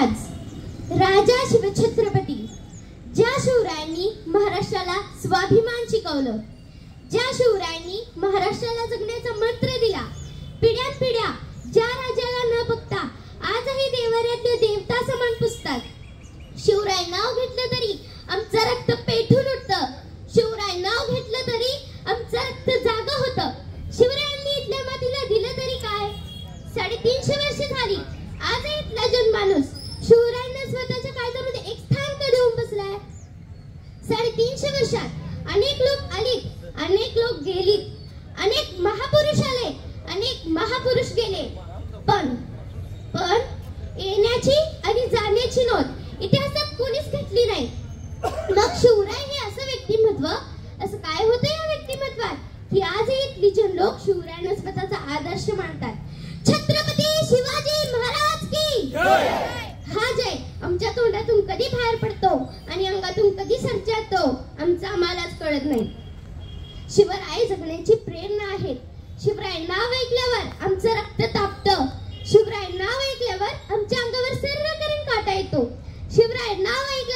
महाराज राजा शिवछत्रपती ज्या शिवरायांनी महाराष्ट्राला स्वाभिमान शिकवलं, ज्या शिवरायांनी महाराष्ट्राला जगण्याचा मंत्र दिला, पिढ्यानपिढ्या ज्या राजाला न बघता आजही देवाऱ्यातले देवता समान पुजतात. शिवराय नाव घेतलं तरी आमचं रक्त पेटून उठतं. शिवराय नाव घेतलं तरी आमचं रक्त जागं होतं. शिवरायांनी इथल्या मातीला दिलं तरी काय, 350 वर्ष झाली आजही इथला जनमानूस शिवरायांना स्वतःच्या काळजामध्ये एक स्थान का देऊन बसलाय. 350 वर्षात अनेक लोक आलीत, अनेक लोक गेलीत, अनेक महापुरुष आले, अनेक महापुरुष गेले, पण येण्याची आणि जाण्याची नोंद इतिहासात कोणीच घेतली नाही. मग शिवराय हे असं व्यक्तिमत्व, असं काय होतं या व्यक्तिमत्वात की आजही इथली जन लोक शिवरायांना स्वतःचा आदर्श मानतात. छत्रपती शिवाजी महाराज की जय. हा जय आमच्या तोंडातून कधी बाहेर पडतो आणि अंगातून कधी सरचातो आमचं आम्हालाच कळत नाही. शिवराय जगण्याची प्रेरणा आहेत. शिवराय नाव ऐकल्यावर आमचं रक्त तापतं. शिवराय नाव ऐकल्यावर आमच्या अंगावर सर्व करून काटा येतो. शिवराय नाव ऐकल्यावर